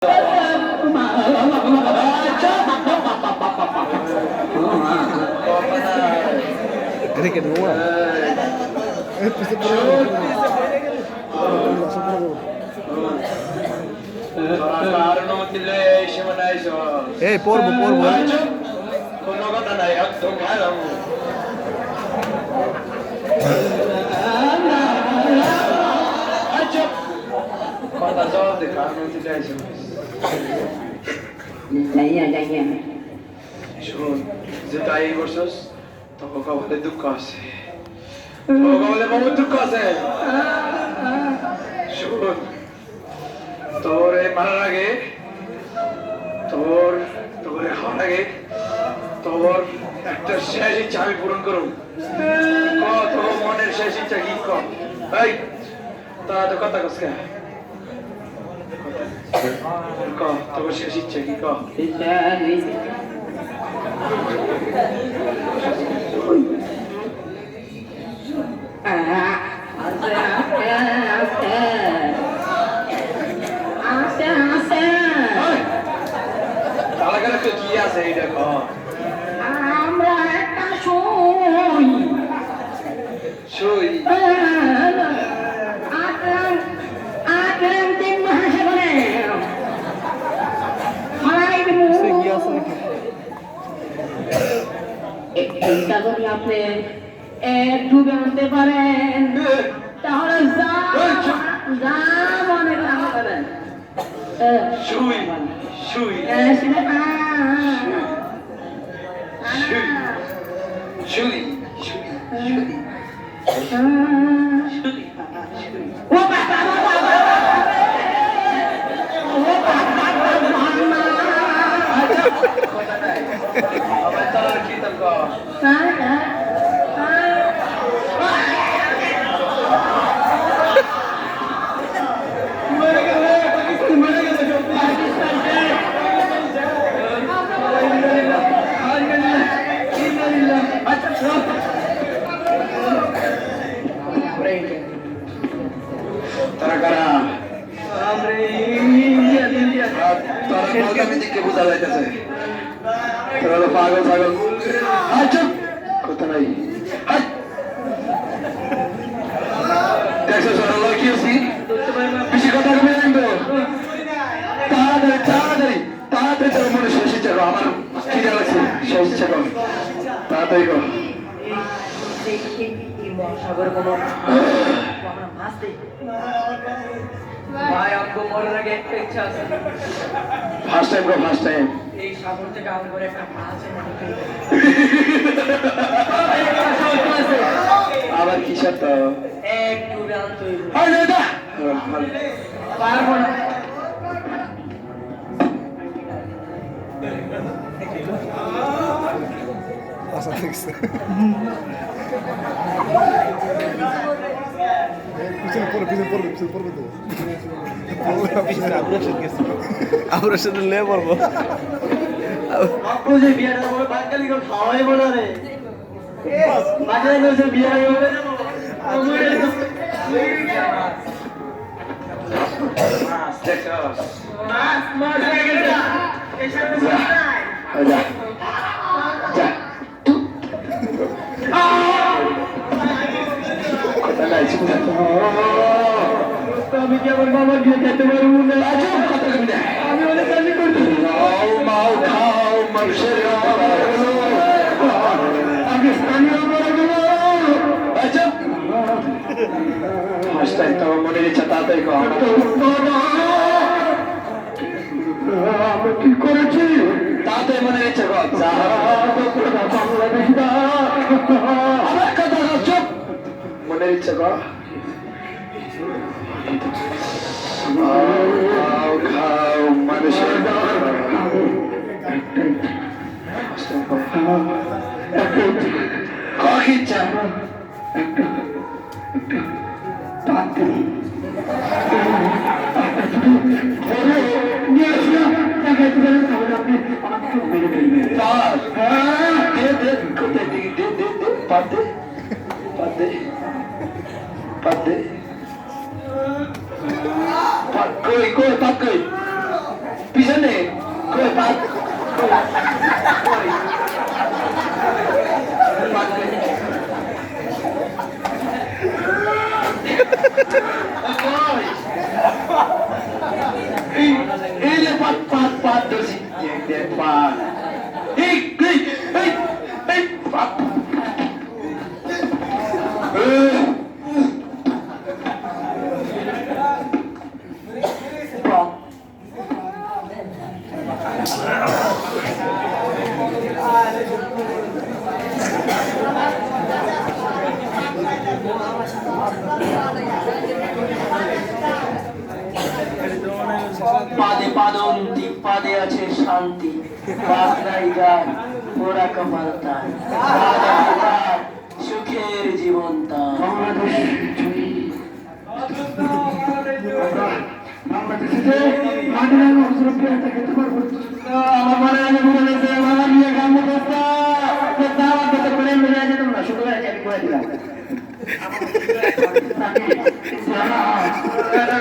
Ini kedua. Porbo. কোনো কথা নাই একদম খারাপ কথা জবাব দে কারণ শুন যেটা এই বছর তোকে কবলে দুঃখ আছে তোকে কবলে বহুত দুঃখ আছে শুন তোর এই মারার আগে তোর খাওয়ার আগে তোর একটা শেষ ইচ্ছা আমি পূরণ করুন তোর মনের শেষ ইচ্ছা কি কর এই তারা তো কথা কস তোর শেষ ইচ্ছা কি কর কি আছে এটা কর আমরা একটা সই সই আটলাম 3 মাস করে হারাই দেবো এইটা যদি আপনি একটু জানতে পারেন তাহলে যা মনে করেন শুই শুই শুই বোঝা যাইতেছে পাগল পাগল কথা নাই দেখছো কি আছি বেশি কথা কমে জানবো তাড়াতাড়ি চলো মনে শেষ ইচ্ছা করো আমার খিদে লাগছে শেষ ইচ্ছা করো তাড়াতাড়ি করো ভাই আমাকে মরার আগে একটা ইচ্ছা আছে ফার্স্ট টাইম এই সাগর থেকে আউট করে একটা মাছ আবার কি শর্ত এক ডুবে আনতে পারবো না আশা দেখছে পিছনে পড়বে তো আমরা সাথে লে পড়বো যে বিয়েটা করে বাঙালি কেউ খাওয়াই বলো রে বাজারে গেছে বিয়ে হয়ে যাবে মাছ হয়ে গেছে আমি কি আমার বাবা গিয়ে খেতে পারবো না আমি অনেক কাজই করছি আমি স্থানীয় মনের ইচ্ছা তাড়াতাড়ি আমি কি করেছি তাড়াতাড়ি মনের ইচ্ছা কর চুপ মনের ইচ্ছা কর খাও মানুষের ইচ্ছা এই যে পাত দোষী পাত এই পাত পাদে পাদন্তি পাদে আছে শান্তি পাতলাই যায় ওরা কপালতা সুখের জীবন তার আমার